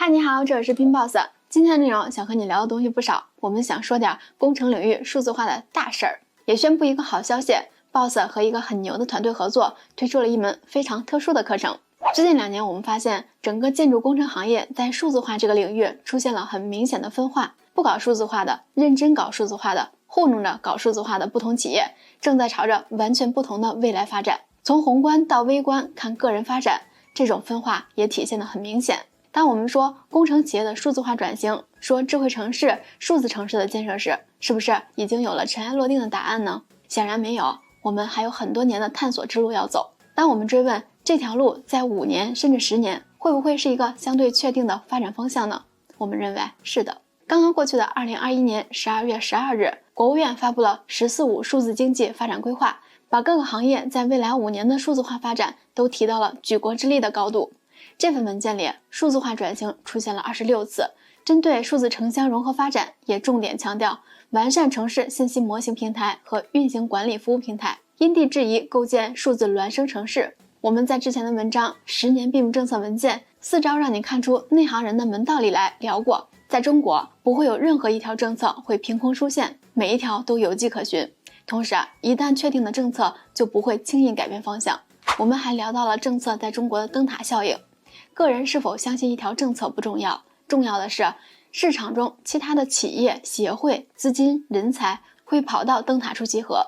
嗨，你好，这里是冰 boss。今天的内容想和你聊的东西不少，我们想说点工程领域数字化的大事儿，也宣布一个好消息 ，boss 和一个很牛的团队合作，推出了一门非常特殊的课程。最近2年，我们发现整个建筑工程行业在数字化这个领域出现了很明显的分化，不搞数字化的、认真搞数字化的、糊弄着搞数字化的不同企业，正在朝着完全不同的未来发展。从宏观到微观看个人发展，这种分化也体现得很明显。当我们说工程企业的数字化转型，说智慧城市、数字城市的建设时，是不是已经有了尘埃落定的答案呢？显然没有，我们还有很多年的探索之路要走。当我们追问这条路在5年甚至10年会不会是一个相对确定的发展方向呢？我们认为是的。刚刚过去的2021年12月12日，国务院发布了“十四五”数字经济发展规划，把各个行业在未来5年的数字化发展都提到了举国之力的高度。这份文件里，数字化转型出现了26次，针对数字城乡融合发展，也重点强调完善城市信息模型平台和运行管理服务平台，因地制宜构建数字孪生城市。我们在之前的文章10年 BIM 政策文件4招让你看出内行人的门道里来聊过，在中国不会有任何一条政策会凭空出现，每一条都有迹可循。同时一旦确定的政策就不会轻易改变方向。我们还聊到了政策在中国的灯塔效应。个人是否相信一条政策不重要，重要的是市场中其他的企业、协会、资金、人才会跑到灯塔处集合，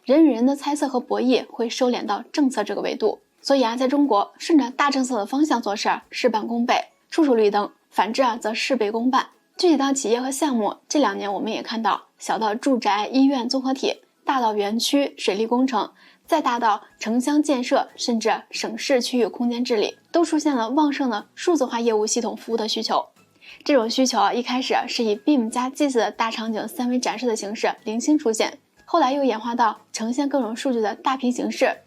人与人的猜测和博弈会收敛到政策这个维度。所以在中国顺着大政策的方向做事，事半功倍，处处绿灯；反之则事倍功半。具体到企业和项目，这2年我们也看到，小到住宅、医院综合体，大到园区、水利工程，再大到城乡建设，甚至省市区域空间治理，都出现了旺盛的数字化业务系统服务的需求。这种需求一开始是以 BIM 加 GIS 的大场景3维展示的形式零星出现，后来又演化到呈现各种数据的大屏形式，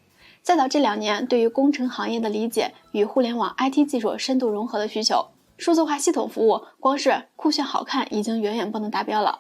再到这2年对于工程行业的理解与互联网 IT 技术深度融合的需求。数字化系统服务光是酷炫好看已经远远不能达标了，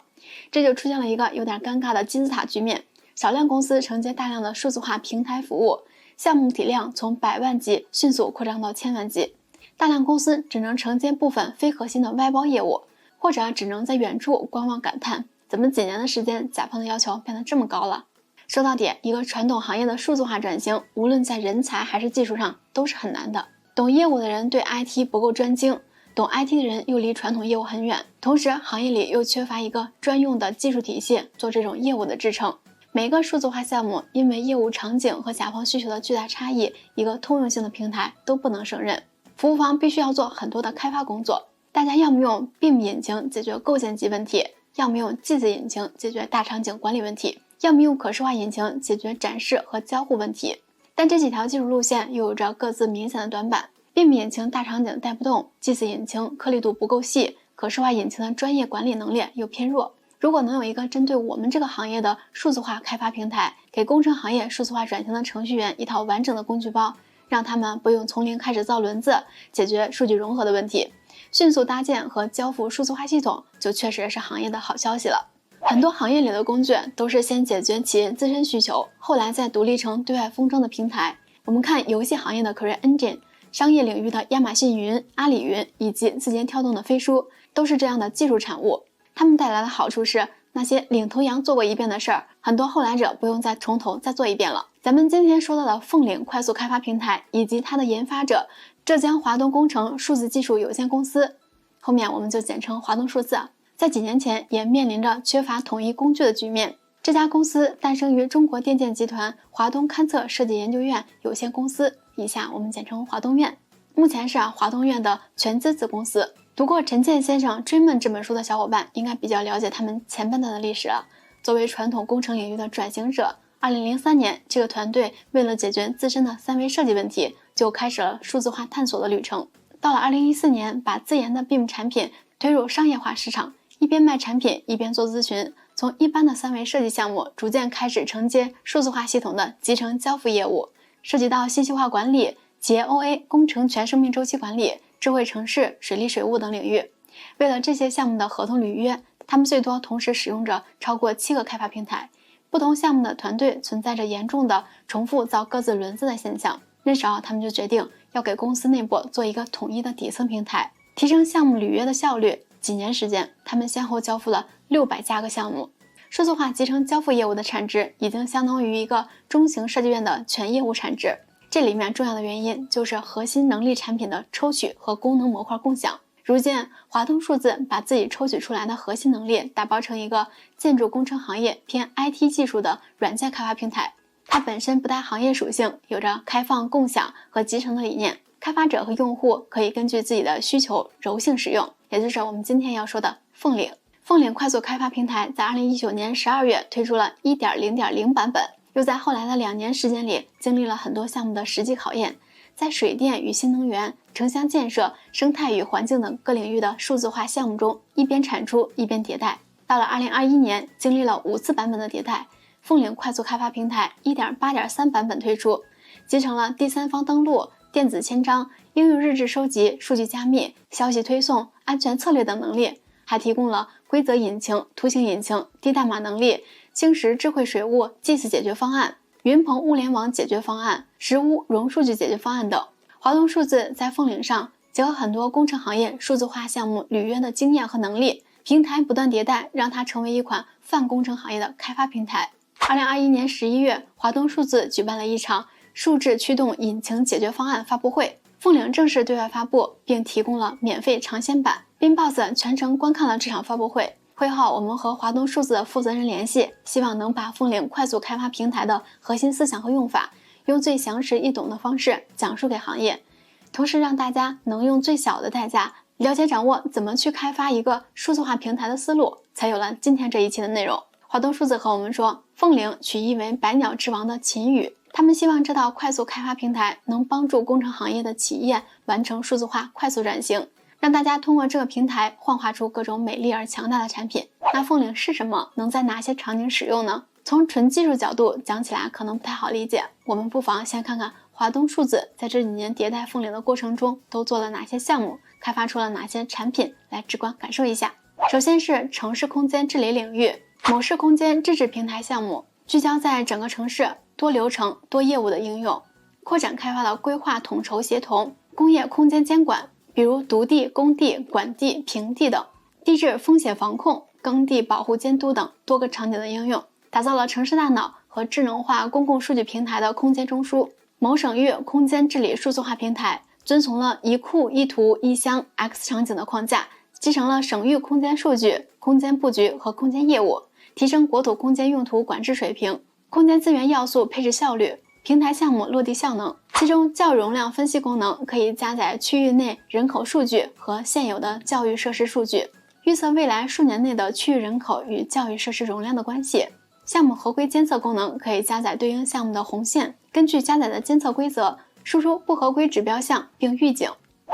这就出现了一个有点尴尬的金字塔局面。少量公司承接大量的数字化平台服务，项目体量从100万级迅速扩张到1000万级，大量公司只能承接部分非核心的外包业务，或者只能在远处观望感叹，怎么几年的时间甲方的要求变得这么高了。说到底，一个传统行业的数字化转型，无论在人才还是技术上都是很难的。懂业务的人对 IT 不够专精，懂 IT 的人又离传统业务很远，同时行业里又缺乏一个专用的技术体系做这种业务的支撑。每个数字化项目因为业务场景和甲方需求的巨大差异，一个通用性的平台都不能胜任。服务方必须要做很多的开发工作，大家要么用 BIM 引擎解决构建级问题，要么用 GIS 引擎解决大场景管理问题，要么用可视化引擎解决展示和交互问题。但这几条技术路线又有着各自明显的短板， BIM 引擎大场景带不动， GIS 引擎颗粒度不够细，可视化引擎的专业管理能力又偏弱。如果能有一个针对我们这个行业的数字化开发平台，给工程行业数字化转型的程序员一套完整的工具包，让他们不用从零开始造轮子，解决数据融合的问题，迅速搭建和交付数字化系统，就确实是行业的好消息了。很多行业里的工具都是先解决企业自身需求，后来再独立成对外封装的平台。我们看游戏行业的 CreateEngine， 商业领域的亚马逊云、阿里云以及字节跳动的飞书，都是这样的技术产物。他们带来的好处是，那些领头羊做过一遍的事儿，很多后来者不用再从头再做一遍了。咱们今天说到的凤岭快速开发平台以及它的研发者浙江华东工程数字技术有限公司，后面我们就简称华东数字，在几年前也面临着缺乏统一工具的局面。这家公司诞生于中国电建集团华东勘测设计研究院有限公司，以下我们简称华东院，目前是华东院的全资子公司。读过陈建先生《追梦》这本书的小伙伴应该比较了解他们前半段的历史了。作为传统工程领域的转型者，2003年这个团队为了解决自身的3维设计问题，就开始了数字化探索的旅程。到了2014年，把自研的 BIM 产品推入商业化市场，一边卖产品一边做咨询，从一般的3维设计项目逐渐开始承接数字化系统的集成交付业务，涉及到信息化管理、企业 OA 工程全生命周期管理、智慧城市、水利水务等领域。为了这些项目的合同履约，他们最多同时使用着超过7个开发平台，不同项目的团队存在着严重的重复造各自轮子的现象。那时候他们就决定要给公司内部做一个统一的底层平台，提升项目履约的效率。几年时间，他们先后交付了600加个项目。数字化集成交付业务的产值已经相当于一个中型设计院的全业务产值。这里面重要的原因就是核心能力产品的抽取和功能模块共享。如今，华东数字把自己抽取出来的核心能力打包成一个建筑工程行业偏 IT 技术的软件开发平台。它本身不带行业属性，有着开放、共享和集成的理念。开发者和用户可以根据自己的需求柔性使用，也就是我们今天要说的凤领。凤领快速开发平台在2019年12月推出了 1.0.0 版本，又在后来的2年时间里经历了很多项目的实际考验，在水电与新能源、城乡建设、生态与环境等各领域的数字化项目中，一边产出一边迭代。到了2021年，经历了5次版本的迭代，凤领快速开发平台 1.8.3 版本推出，集成了第三方登录、电子签章、应用日志收集、数据加密、消息推送、安全策略等能力，还提供了规则引擎、图形引擎、低代码能力、星石智慧水务 GIS 解决方案、云鹏物联网解决方案、实屋容数据解决方案等。华东数字在凤领上结合很多工程行业数字化项目履约的经验和能力，平台不断迭代，让它成为一款泛工程行业的开发平台。2021年11月，华东数字举办了一场数字驱动引擎解决方案发布会，凤领正式对外发布，并提供了免费尝鲜版。BIMBOSS 全程观看了这场发布会。会后，我们和华东数字的负责人联系，希望能把凤领快速开发平台的核心思想和用法，用最详实易懂的方式讲述给行业，同时让大家能用最小的代价了解掌握怎么去开发一个数字化平台的思路，才有了今天这一期的内容。华东数字和我们说，凤领取意为百鸟之王的秦羽，他们希望这套快速开发平台能帮助工程行业的企业完成数字化快速转型，让大家通过这个平台幻化出各种美丽而强大的产品。那凤领是什么？能在哪些场景使用呢？从纯技术角度讲起来可能不太好理解，我们不妨先看看华东数字在这几年迭代凤领的过程中都做了哪些项目，开发出了哪些产品，来直观感受一下。首先是城市空间治理领域，某市空间自治平台项目聚焦在整个城市多流程、多业务的应用，扩展开发了规划统筹协同、工业空间监管，比如独地、公地、管地、平地等，地质风险防控、耕地保护监督等多个场景的应用，打造了城市大脑和智能化公共数据平台的空间中枢。某省域空间治理数字化平台遵从了一库一图一箱 X 场景的框架，集成了省域空间数据、空间布局和空间业务，提升国土空间用途管制水平、空间资源要素配置效率、平台项目落地效能。其中较容量分析功能可以加载区域内人口数据和现有的教育设施数据，预测未来数年内的区域人口与教育设施容量的关系。项目合规监测功能可以加载对应项目的红线，根据加载的监测规则输出不合规指标项并预警。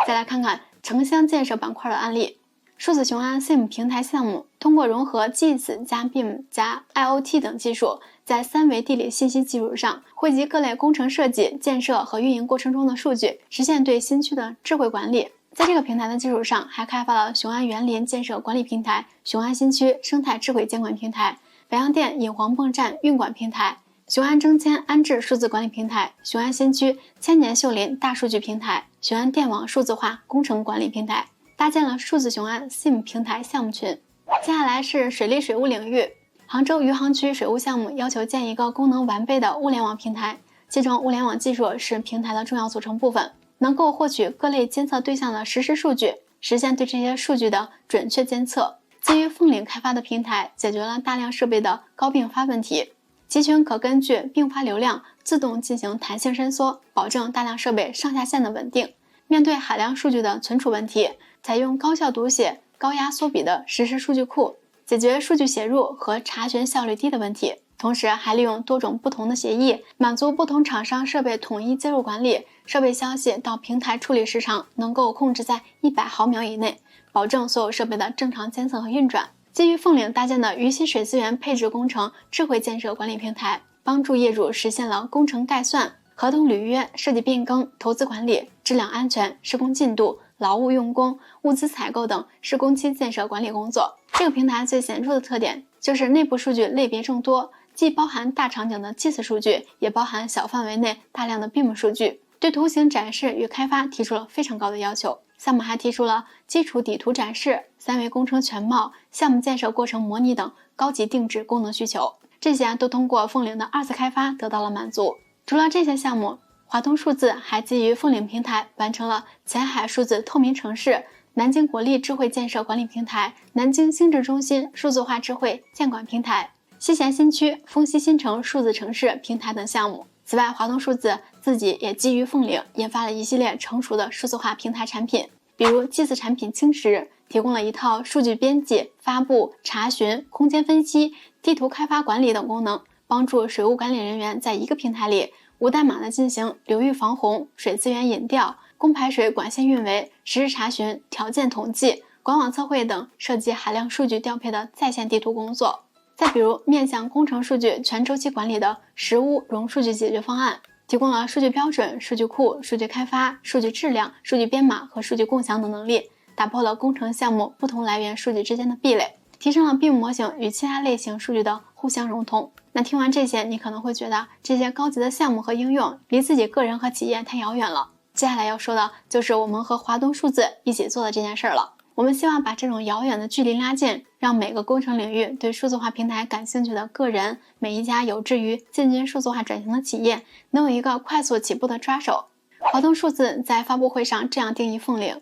再来看看城乡建设板块的案例。数字雄安 SIM 平台项目通过融合 GIS 加 BIM 加 IoT 等技术，在3维地理信息基础上汇集各类工程设计、建设和运营过程中的数据，实现对新区的智慧管理。在这个平台的基础上，还开发了雄安园林建设管理平台、雄安新区生态智慧监管平台、白洋淀引黄泵站运管平台、雄安征迁安置数字管理平台、雄安新区千年秀林大数据平台、雄安电网数字化工程管理平台，搭建了数字雄安 SIM 平台项目群。接下来是水利水务领域，杭州余杭区水务项目要求建一个功能完备的物联网平台，其中物联网技术是平台的重要组成部分，能够获取各类监测对象的实时数据，实现对这些数据的准确监测。基于凤领开发的平台解决了大量设备的高并发问题，集群可根据并发流量自动进行弹性伸缩，保证大量设备上下线的稳定。面对海量数据的存储问题，采用高效读写、高压缩比的实时数据库，解决数据写入和查询效率低的问题。同时还利用多种不同的协议，满足不同厂商设备统一接入管理，设备消息到平台处理时长能够控制在100毫秒以内，保证所有设备的正常监测和运转。基于凤领搭建的渝西水资源配置工程智慧建设管理平台，帮助业主实现了工程概算、合同履约、设计变更、投资管理、质量安全、施工进度、劳务用工、物资采购等施工期建设管理工作。这个平台最显著的特点就是内部数据类别众多，既包含大场景的 GIS 数据，也包含小范围内大量的 BIM 数据，对图形展示与开发提出了非常高的要求。项目还提出了基础底图展示、3维工程全貌、项目建设过程模拟等高级定制功能需求，这些都通过凤岭的2次开发得到了满足。除了这些项目，华东数字还基于凤岭平台完成了前海数字透明城市、南京国立智慧建设管理平台、南京心智中心数字化智慧监管平台、西咸新区丰西新城数字城市平台等项目。此外，华东数字自己也基于凤岭研发了一系列成熟的数字化平台产品，比如祭祀产品青石提供了一套数据编辑、发布、查询、空间分析、地图开发管理等功能，帮助水务管理人员在一个平台里无代码的进行流域防洪、水资源引调、供排水管线运维、实时查询、条件统计、管网测绘等涉及海量数据调配的在线地图工作。再比如面向工程数据全周期管理的实污溶数据解决方案，提供了数据标准、数据库、数据开发、数据质量、数据编码和数据共享等能力，打破了工程项目不同来源数据之间的壁垒，提升了 BIM 模型与其他类型数据的互相融通。那听完这些，你可能会觉得这些高级的项目和应用离自己个人和企业太遥远了。接下来要说的就是我们和华东数字一起做的这件事了。我们希望把这种遥远的距离拉近，让每个工程领域对数字化平台感兴趣的个人，每一家有志于进军数字化转型的企业，能有一个快速起步的抓手。华东数字在发布会上这样定义凤岭：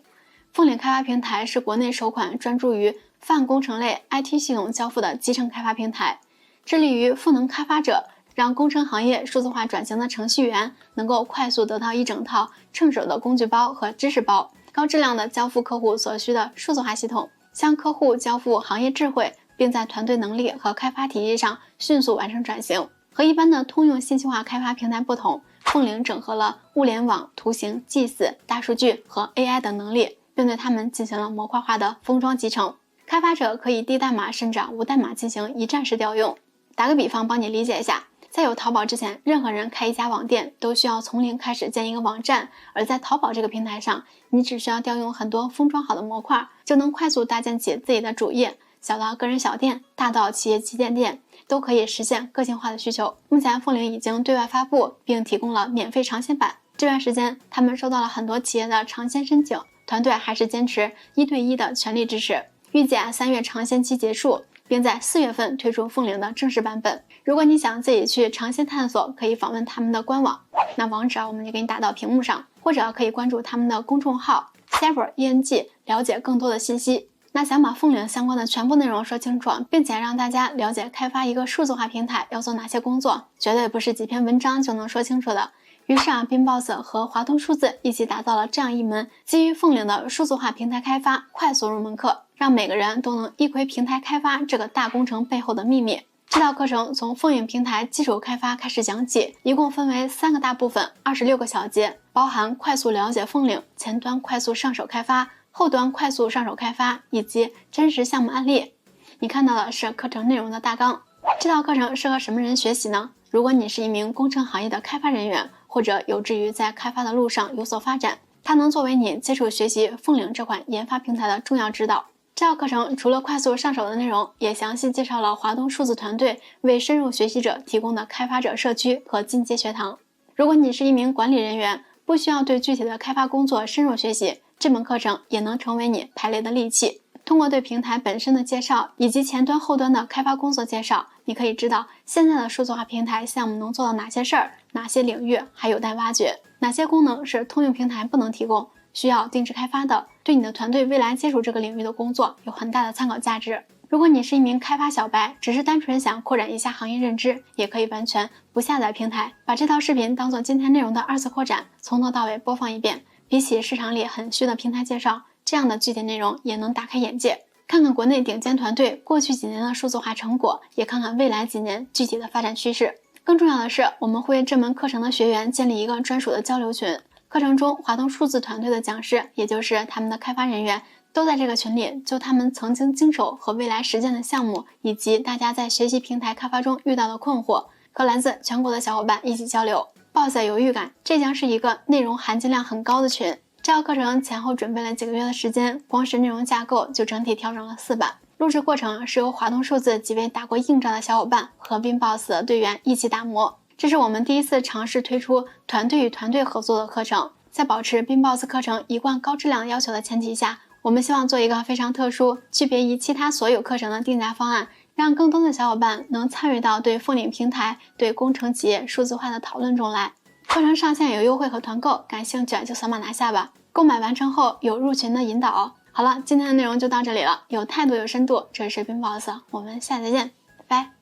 凤岭开发平台是国内首款专注于泛工程类 IT 系统交付的集成开发平台，致力于赋能开发者，让工程行业数字化转型的程序员能够快速得到一整套趁手的工具包和知识包，高质量的交付客户所需的数字化系统，向客户交付行业智慧，并在团队能力和开发体系上迅速完成转型。和一般的通用信息化开发平台不同，凤岭整合了物联网、图形、祭祀、大数据和 AI 等能力，并对它们进行了模块化的封装集成。开发者可以低代码甚至无代码进行一站式调用。打个比方帮你理解一下，在有淘宝之前，任何人开一家网店都需要从零开始建一个网站，而在淘宝这个平台上，你只需要调用很多封装好的模块，就能快速搭建起自己的主页，小到个人小店，大到企业旗舰店，都可以实现个性化的需求。目前凤岭已经对外发布并提供了免费尝鲜版，这段时间他们收到了很多企业的尝鲜申请，团队还是坚持1对1的全力支持，预计3月尝鲜期结束，并在4月份推出凤岭的正式版本。如果你想自己去尝鲜探索，可以访问他们的官网，那网址我们就给你打到屏幕上，或者可以关注他们的公众号 CyberENG 了解更多的信息。那想把凤岭相关的全部内容说清楚，并且让大家了解开发一个数字化平台要做哪些工作，绝对不是几篇文章就能说清楚的。于是BIMboss 和华东数字一起打造了这样一门基于凤岭的数字化平台开发快速入门课，让每个人都能一窥平台开发这个大工程背后的秘密。这套课程从凤岭平台基础开发开始讲起，一共分为3个大部分，26个小节，包含快速了解凤岭、前端快速上手开发、后端快速上手开发以及真实项目案例。你看到的是课程内容的大纲。这套课程适合什么人学习呢？如果你是一名工程行业的开发人员，或者有志于在开发的路上有所发展，它能作为你基础学习凤岭这款研发平台的重要指导。这套课程除了快速上手的内容，也详细介绍了华东数字团队为深入学习者提供的开发者社区和进阶学堂。如果你是一名管理人员，不需要对具体的开发工作深入学习，这门课程也能成为你排雷的利器。通过对平台本身的介绍以及前端后端的开发工作介绍，你可以知道现在的数字化平台项目能做到哪些事儿，哪些领域还有待挖掘，哪些功能是通用平台不能提供，需要定制开发的，对你的团队未来接触这个领域的工作有很大的参考价值。如果你是一名开发小白，只是单纯想扩展一下行业认知，也可以完全不下载平台，把这套视频当做今天内容的2次扩展，从头到尾播放一遍。比起市场里很虚的平台介绍，这样的具体内容也能打开眼界。看看国内顶尖团队过去几年的数字化成果，也看看未来几年具体的发展趋势。更重要的是，我们会为这门课程的学员建立一个专属的交流群。课程中，华东数字团队的讲师，也就是他们的开发人员，都在这个群里就他们曾经经手和未来实践的项目，以及大家在学习平台开发中遇到的困惑，和来自全国的小伙伴一起交流。Boss 有预感，这将是一个内容含金量很高的群。这套课程前后准备了几个月的时间，光是内容架构就整体调整了4版。录制过程是由华东数字几位打过硬仗的小伙伴和 BIMboss 的队员一起打磨。这是我们第一次尝试推出团队与团队合作的课程，在保持 BeamBoss 课程一贯高质量要求的前提下，我们希望做一个非常特殊、区别于其他所有课程的定价方案，让更多的小伙伴能参与到对凤岭平台、对工程企业数字化的讨论中来。课程上线有优惠和团购，感兴趣就扫码拿下吧。购买完成后有入群的引导。好了，今天的内容就到这里了。有态度有深度，这是 BeamBoss，我们下次再见，拜拜。